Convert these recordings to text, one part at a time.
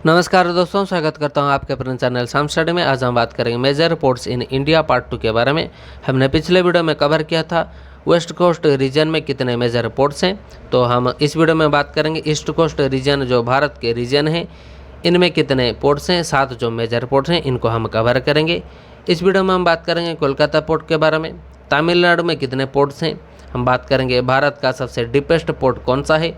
नमस्कार दोस्तों, स्वागत करता हूं आपके अपने चैनल शाम स्टडी में। आज हम बात करेंगे major ports in India part 2 के बारे में। हमने पिछले वीडियो में कवर किया था वेस्ट कोस्ट रीजन में कितने मेजर पोर्ट्स हैं, तो हम इस वीडियो में बात करेंगे ईस्ट कोस्ट रीजन जो भारत के रीजन हैं इनमें कितने पोर्ट्स हैं। 7 जो मेजर पोर्ट्स हैं इनको हम कवर करेंगे। इस वीडियो में हम बात करेंगे कोलकाता पोर्ट के बारे में। तमिलनाडु में कितने पोर्ट्स हैं, हम बात करेंगे भारत का सबसे डीपेस्ट पोर्ट कौन सा है,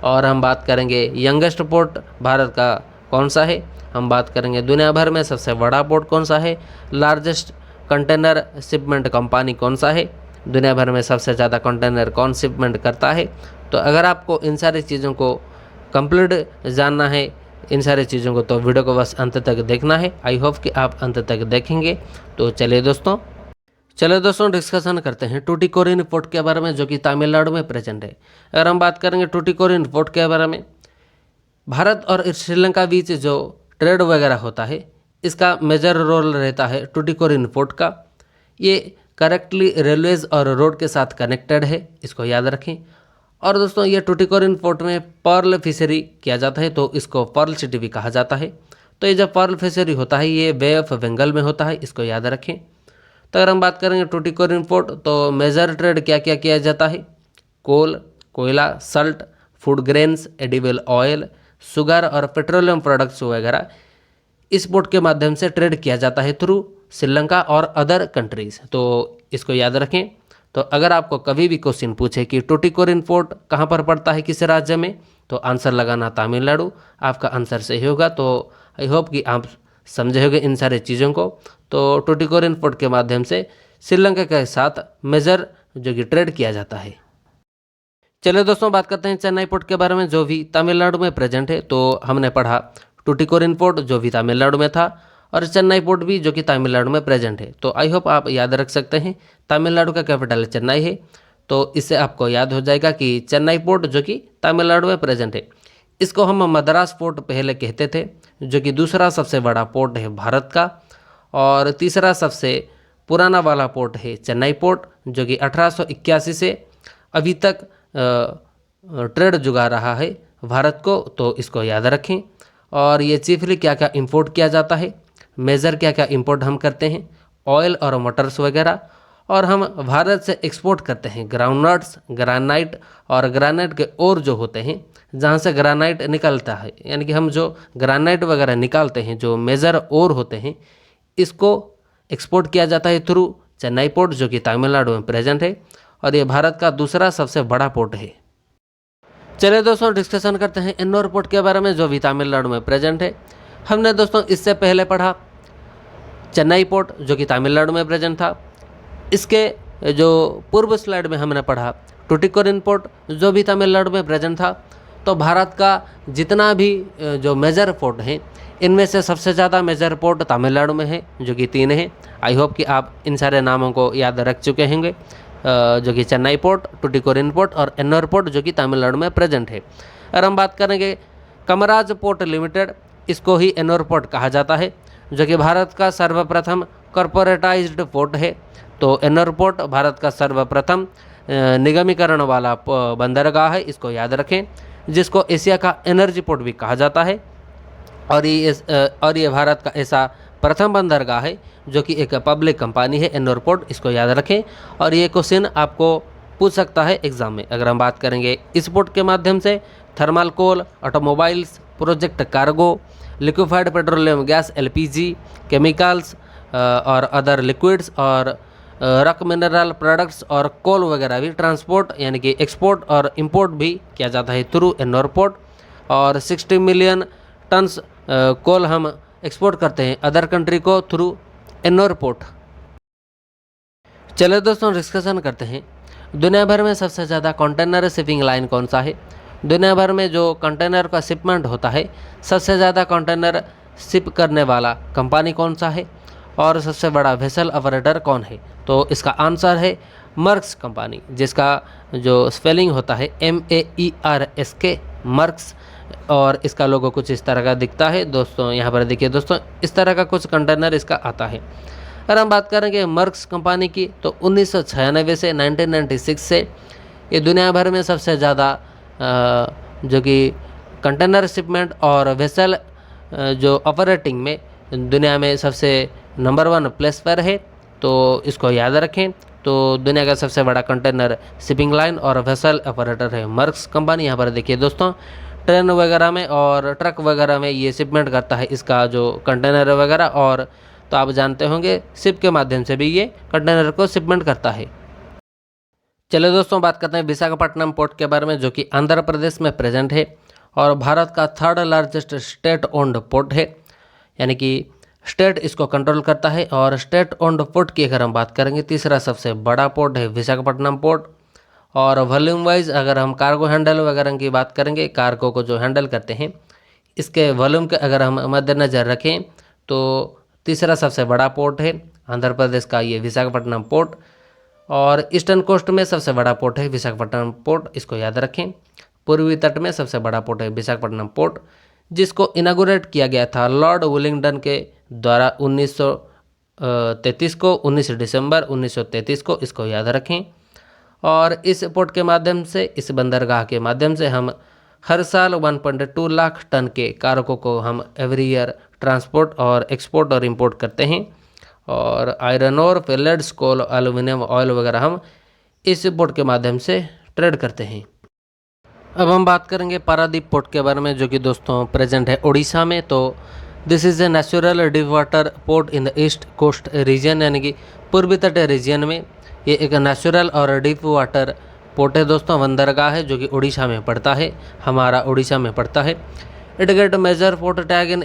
और हम बात करेंगे यंगेस्ट पोर्ट भारत का कौन सा है। हम बात करेंगे दुनिया भर में सबसे बड़ा पोर्ट कौन सा है, लार्जेस्ट कंटेनर शिपमेंट कंपनी कौन सा है, दुनिया भर में सबसे ज़्यादा कंटेनर कौन शिपमेंट करता है। तो अगर आपको इन सारी चीज़ों को कंप्लीट जानना है, इन सारी चीज़ों को, तो वीडियो को बस अंत तक देखना है। आई होप कि आप अंत तक देखेंगे। तो चलिए दोस्तों डिस्कशन करते हैं टूटिकोरिन पोर्ट के बारे में जो कि तमिलनाडु में प्रेजेंट है। अगर हम बात करेंगे टूटिकोरिन पोर्ट के बारे में, भारत और श्रीलंका बीच जो ट्रेड वगैरह होता है इसका मेजर रोल रहता है टूटिकोरिन पोर्ट का। ये करेक्टली रेलवेज और रोड के साथ कनेक्टेड है, इसको याद रखें। और दोस्तों ये टूटिकोरिन पोर्ट में पर्ल फिशरी किया जाता है, तो इसको पर्ल सिटी भी कहा जाता है। तो ये जब पर्ल फिशरी होता है ये बे ऑफ बंगाल में होता है, इसको याद रखें। तो अगर हम बात करेंगे टूटिकोरिन पोर्ट, तो मेजर ट्रेड क्या क्या किया जाता है, कोल, कोयला, Salt, food grains, edible oil, sugar और पेट्रोलियम प्रोडक्ट्स वगैरह इस पोर्ट के माध्यम से ट्रेड किया जाता है थ्रू श्रीलंका और अदर कंट्रीज़। तो इसको याद रखें। तो अगर आपको कभी भी क्वेश्चन पूछे कि टूटिकोरिन पोर्ट कहाँ पर पड़ता है, किस राज्य में, तो आंसर लगाना तमिलनाडु। आपका आंसर सही होगा। तो आई होप कि आप समझे होंगे इन सारी चीज़ों को। तो टूटिकोरिन पोर्ट के माध्यम से श्रीलंका के साथ मेजर जो कि ट्रेड किया जाता है। चलिए दोस्तों बात करते हैं चेन्नई पोर्ट के बारे में जो भी तमिलनाडु में प्रेजेंट है। तो हमने पढ़ा टूटिकोरिन पोर्ट जो भी तमिलनाडु में था और चेन्नई पोर्ट भी जो कि तमिलनाडु में प्रेजेंट है। तो आई होप आप याद रख सकते हैं। तमिलनाडु का कैपिटल चेन्नई है, तो इससे आपको याद हो जाएगा कि चेन्नई पोर्ट जो कि तमिलनाडु में प्रेजेंट है। इसको हम मद्रास पोर्ट पहले कहते थे, जो कि दूसरा सबसे बड़ा पोर्ट है भारत का, और तीसरा सबसे पुराना वाला पोर्ट है चेन्नई पोर्ट जो कि 1881 से अभी तक ट्रेड जुगा रहा है भारत को। तो इसको याद रखें। और ये चीफली क्या क्या इंपोर्ट किया जाता है, मेजर क्या क्या इंपोर्ट हम करते हैं, ऑयल और मोटर्स वगैरह। और हम भारत से एक्सपोर्ट करते हैं ग्राउंडनट्स, ग्रेनाइट और ग्रेनाइट के ओर जो होते हैं जहाँ से ग्रेनाइट निकलता है, यानी कि हम जो ग्रेनाइट वगैरह निकालते हैं जो मेजर ओर होते हैं, इसको एक्सपोर्ट किया जाता है थ्रू चेन्नई पोर्ट जो कि तमिलनाडु में प्रेजेंट है, और ये भारत का दूसरा सबसे बड़ा पोर्ट है। चलिए दोस्तों डिस्कशन करते हैं एन्नोर पोर्ट के बारे में जो भी तमिलनाडु में प्रेजेंट है। हमने दोस्तों इससे पहले पढ़ा चेन्नई पोर्ट जो कि तमिलनाडु में प्रेजेंट था। इसके जो पूर्व स्लाइड में हमने पढ़ा टूटिकोरिन पोर्ट जो भी तमिलनाडु में प्रेजेंट था। तो भारत का जितना भी जो मेजर पोर्ट हैं इनमें से सबसे ज़्यादा मेजर पोर्ट तमिलनाडु में है जो कि 3 है। आई होप कि आप इन सारे नामों को याद रख चुके होंगे, जो कि चेन्नई पोर्ट, टूटिकोरिन पोर्ट और एन्नोर पोर्ट जो कि तमिलनाडु में प्रेजेंट है। और हम बात करेंगे कमराज पोर्ट लिमिटेड, इसको ही एन्नोर पोर्ट कहा जाता है, जो कि भारत का सर्वप्रथम कॉरपोरेटाइज्ड पोर्ट है। तो एन्नोर पोर्ट भारत का सर्वप्रथम निगमीकरण वाला बंदरगाह है, इसको याद रखें, जिसको एशिया का एनर्जी पोर्ट भी कहा जाता है। और ये भारत का ऐसा प्रथम बंदरगाह है जो कि एक पब्लिक कंपनी है एन्नोर पोर्ट, इसको याद रखें। और ये क्वेश्चन आपको पूछ सकता है एग्जाम में। अगर हम बात करेंगे इस पोर्ट के माध्यम से thermal coal, automobiles, project cargo, liquefied petroleum gas LPG, chemicals और अदर लिक्विड्स और रॉक मिनरल प्रोडक्ट्स और कोल वगैरह भी ट्रांसपोर्ट यानी कि एक्सपोर्ट और इंपोर्ट भी किया जाता है थ्रू एन्नोर पोर्ट। और 60 मिलियन टन्स कोल हम एक्सपोर्ट करते हैं अदर कंट्री को थ्रू एन्नोर पोर्ट। चलिए दोस्तों डिस्कशन करते हैं दुनिया भर में सबसे ज़्यादा कंटेनर शिपिंग लाइन कौन सा है। दुनिया भर में जो कंटेनर का शिपमेंट होता है सबसे ज़्यादा कंटेनर शिप करने वाला कंपनी कौन सा है, और सबसे बड़ा वेसल ऑपरेटर कौन है। तो इसका आंसर है मर्क्स कंपनी, जिसका जो स्पेलिंग होता है MAERSK, मर्क्स। और इसका लोगो कुछ इस तरह का दिखता है दोस्तों। यहाँ पर देखिए दोस्तों, इस तरह का कुछ कंटेनर इसका आता है। अगर हम बात करेंगे मर्क्स कंपनी की, तो 1996 से 1996 से ये दुनिया भर में सबसे ज़्यादा जो कि कंटेनर शिपमेंट और वेसल जो ऑपरेटिंग में दुनिया में सबसे नंबर 1 प्लेस पर है, तो इसको याद रखें। तो दुनिया का सबसे बड़ा कंटेनर शिपिंग लाइन और वेसल ऑपरेटर है मर्क्स कंपनी। यहाँ पर देखिए दोस्तों, ट्रेन वगैरह में और ट्रक वगैरह में ये शिपमेंट करता है इसका जो कंटेनर वगैरह, और तो आप जानते होंगे शिप के माध्यम से भी ये कंटेनर को शिपमेंट करता है। चलिए दोस्तों, बात करते हैं विशाखापट्टनम पोर्ट के बारे में, जो कि आंध्र प्रदेश में प्रेजेंट है और भारत का 3rd largest state owned port है, यानी कि स्टेट इसको कंट्रोल करता है। और स्टेट ओन्ड पोर्ट की अगर हम बात करेंगे, तीसरा सबसे बड़ा पोर्ट है विशाखापट्टनम पोर्ट। और वॉल्यूम वाइज अगर हम कार्गो हैंडल वगैरह की बात करेंगे, कार्गो को जो हैंडल करते हैं, इसके वॉल्यूम के अगर हम मद्देनज़र रखें तो तीसरा सबसे बड़ा पोर्ट है आंध्र प्रदेश का ये विशाखापट्टनम पोर्ट। और ईस्टर्न कोस्ट में सबसे बड़ा पोर्ट है विशाखापट्टनम पोर्ट, इसको याद रखें। पूर्वी तट में सबसे बड़ा पोर्ट है विशाखापट्टनम पोर्ट, जिसको इनागुरेट किया गया था लॉर्ड विलिंगडन के द्वारा 1933 को, 19 दिसंबर 1933 को, इसको याद रखें। और इस पोर्ट के माध्यम से, इस बंदरगाह के माध्यम से हम हर साल 1.2 लाख टन के कार्गो को हम एवरी ईयर ट्रांसपोर्ट और एक्सपोर्ट और इंपोर्ट करते हैं। और आयरन और पेलेट्स, कोल, एल्यूमिनियम, ऑयल वगैरह हम इस पोर्ट के माध्यम से ट्रेड करते हैं। अब हम बात करेंगे पारादीप पोर्ट के बारे में, जो कि दोस्तों प्रेजेंट है उड़ीसा में। तो this is a natural deep water port in the east coast region, यानी कि पूर्वी तट रीजन में ये एक नेचुरल और डीप वाटर पोर्ट है दोस्तों, बंदरगाह है, जो कि उड़ीसा में पड़ता है, हमारा उड़ीसा में पड़ता है। It get major port tag in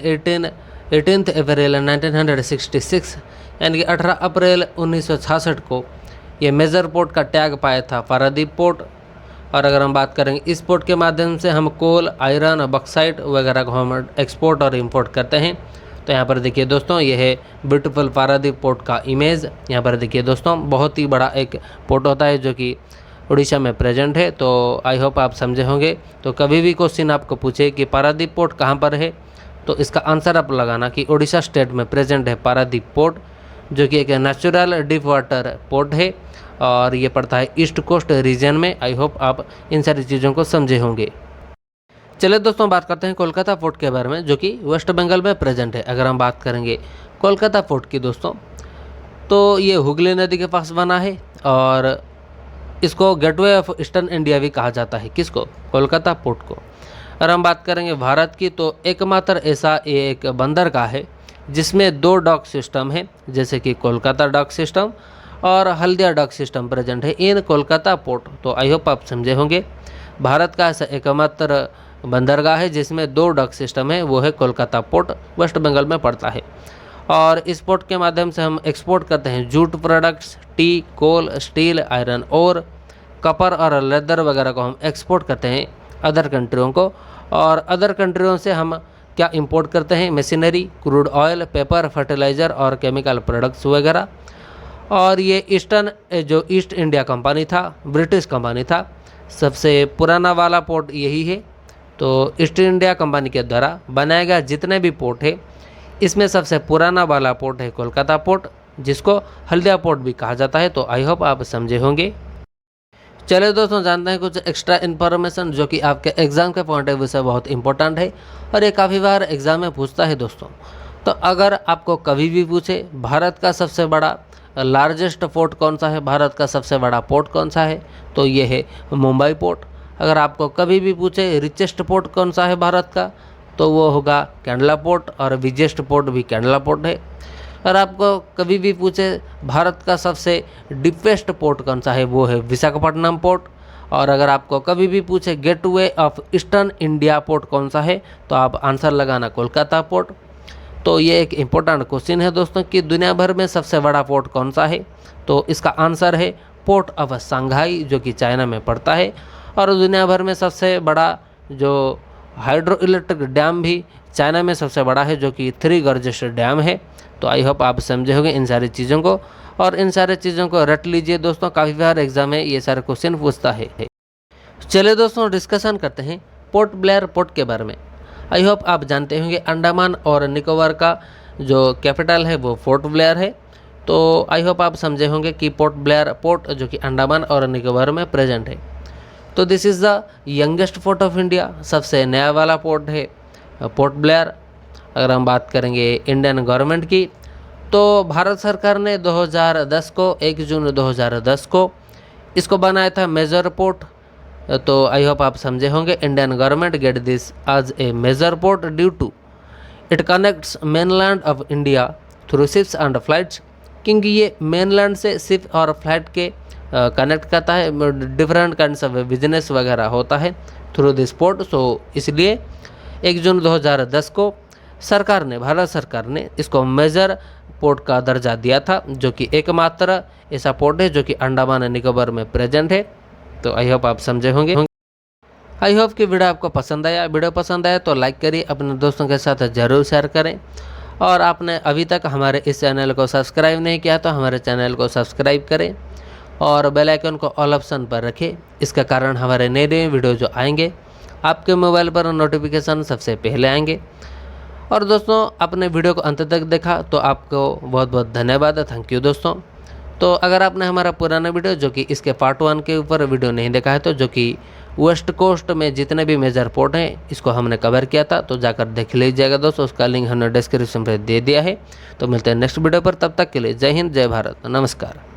18 April 1966, यानी कि 18 अप्रैल 1966 को ये मेजर पोर्ट का टैग पाया था पारादीप पोर्ट। और अगर हम बात करेंगे इस पोर्ट के माध्यम से हम कोल, आयरन, बक्साइट वगैरह को हम एक्सपोर्ट और इंपोर्ट करते हैं। तो यहाँ पर देखिए दोस्तों, ये है ब्यूटीफुल पारादीप पोर्ट का इमेज। यहाँ पर देखिए दोस्तों, बहुत ही बड़ा एक पोर्ट होता है जो कि उड़ीसा में प्रेजेंट है। तो आई होप आप समझे होंगे। तो कभी भी क्वेश्चन आपको पूछे कि पारादीप पोर्ट कहाँ पर है, तो इसका आंसर आप लगाना कि उड़ीसा स्टेट में प्रेजेंट है पारादीप पोर्ट, जो कि एक नेचुरल डीप वाटर पोर्ट है और ये पड़ता है ईस्ट कोस्ट रीजन में। आई होप आप इन सारी चीज़ों को समझे होंगे। चलिए दोस्तों, बात करते हैं कोलकाता पोर्ट के बारे में, जो कि वेस्ट बंगाल में प्रेजेंट है। अगर हम बात करेंगे कोलकाता पोर्ट की दोस्तों, तो ये हुगली नदी के पास बना है और इसको गेटवे ऑफ ईस्टर्न इंडिया भी कहा जाता है। किसको? कोलकाता पोर्ट को। अगर हम बात करेंगे भारत की, तो एकमात्र ऐसा एक बंदरगाह है जिसमें 2 डॉक सिस्टम है, जैसे कि कोलकाता डॉक सिस्टम और हल्दिया डॉक सिस्टम प्रेजेंट है इन कोलकाता पोर्ट। तो आई होप आप समझे होंगे। भारत का ऐसा एकमात्र बंदरगाह है जिसमें 2 डॉक सिस्टम है, वो है कोलकाता पोर्ट, वेस्ट बंगाल में पड़ता है। और इस पोर्ट के माध्यम से हम एक्सपोर्ट करते हैं जूट प्रोडक्ट्स, टी, कोल, स्टील, आयरन और कपर और लेदर वगैरह को हम एक्सपोर्ट करते हैं अदर कंट्रियों को। और अदर कंट्रियों से हम क्या इंपोर्ट करते हैं? Machinery, crude oil, paper, fertiliser और केमिकल प्रोडक्ट्स वगैरह। और ये जो ईस्ट इंडिया कंपनी था, ब्रिटिश कंपनी था, सबसे पुराना वाला पोर्ट यही है। तो ईस्ट इंडिया कंपनी के द्वारा बनाया गया जितने भी पोर्ट है, इसमें सबसे पुराना वाला पोर्ट है कोलकाता पोर्ट, जिसको हल्दिया पोर्ट भी कहा जाता है। तो आई होप आप समझे होंगे। चलिए दोस्तों, जानते हैं कुछ एक्स्ट्रा इन्फॉर्मेशन जो कि आपके एग्ज़ाम के पॉइंट ऑफ व्यू से बहुत इंपॉर्टेंट है और ये काफ़ी बार एग्ज़ाम में पूछता है दोस्तों। तो अगर आपको कभी भी पूछे भारत का सबसे बड़ा लार्जेस्ट पोर्ट कौन सा है, भारत का सबसे बड़ा पोर्ट कौन सा है, तो ये है मुंबई पोर्ट। अगर आपको कभी भी पूछे रिचेस्ट पोर्ट कौन सा है भारत का, तो वो होगा कैंडला पोर्ट, और बिगेस्ट पोर्ट भी कैंडला पोर्ट है। अगर आपको कभी भी पूछे भारत का सबसे डीपेस्ट पोर्ट कौन सा है, वो है विशाखापट्टनम पोर्ट। और अगर आपको कभी भी पूछे gateway of eastern India port कौन सा है, तो आप आंसर लगाना कोलकाता पोर्ट। तो ये एक इम्पोर्टेंट क्वेश्चन है दोस्तों कि दुनिया भर में सबसे बड़ा पोर्ट कौन सा है, तो इसका आंसर है पोर्ट ऑफ शंघाई, जो कि चाइना में पड़ता है। और दुनिया भर में सबसे बड़ा जो हाइड्रो इलेक्ट्रिक डैम भी चाइना में सबसे बड़ा है, जो कि 3 गॉर्जेस डैम है। तो आई होप आप समझे होंगे इन सारी चीज़ों को, और इन सारे चीज़ों को रट लीजिए दोस्तों, काफ़ी बार एग्जाम में ये सारे क्वेश्चन पूछता है। चलिए दोस्तों, डिस्कशन करते हैं पोर्ट ब्लेयर पोर्ट के बारे में। आई होप आप जानते होंगे अंडमान और निकोबार का जो कैपिटल है वो पोर्ट ब्लेयर है। तो आई होप आप समझे होंगे कि पोर्ट ब्लेयर पोर्ट जो कि अंडमान और निकोबार में प्रेजेंट है। तो this is the youngest port of India, सबसे नया वाला पोर्ट है पोर्ट ब्लेयर। अगर हम बात करेंगे इंडियन गवर्नमेंट की, तो भारत सरकार ने 2010 को 1 जून 2010 को इसको बनाया था मेजर पोर्ट। तो आई होप आप समझे होंगे, Indian government get this as a major port due to it connects mainland of India through ships and flights, क्योंकि ये मेनलैंड से शिप और फ्लाइट के कनेक्ट करता है, डिफरेंट काइंड्स ऑफ बिजनेस वगैरह होता है थ्रू दिस पोर्ट। सो इसलिए 1 जून 2010 को सरकार ने, भारत सरकार ने इसको मेजर पोर्ट का दर्जा दिया था, जो कि एकमात्र ऐसा पोर्ट है जो कि अंडमान निकोबार में प्रेजेंट है। तो आई होप आप समझे होंगे। आई होप कि वीडियो आपको पसंद आया। वीडियो पसंद आया तो लाइक करिए, अपने दोस्तों के साथ ज़रूर शेयर करें, और आपने अभी तक हमारे इस चैनल को सब्सक्राइब नहीं किया तो हमारे चैनल को सब्सक्राइब करें और बेल आइकन को ऑल ऑप्शन पर रखें। इसका कारण हमारे नए नए वीडियो जो आएंगे आपके मोबाइल पर नोटिफिकेशन सबसे पहले आएंगे। और दोस्तों, आपने वीडियो को अंत तक देखा तो आपको बहुत बहुत धन्यवाद, थैंक यू दोस्तों। तो अगर आपने हमारा पुराना वीडियो जो कि इसके पार्ट 1 के ऊपर वीडियो नहीं देखा है, तो जो कि वेस्ट कोस्ट में जितने भी मेजर पोर्ट हैं इसको हमने कवर किया था, तो जाकर देख लीजिएगा दोस्तों। उसका लिंक हमने डिस्क्रिप्शन में दे दिया है। तो मिलते हैं नेक्स्ट वीडियो पर, तब तक के लिए जय हिंद, जय भारत, नमस्कार।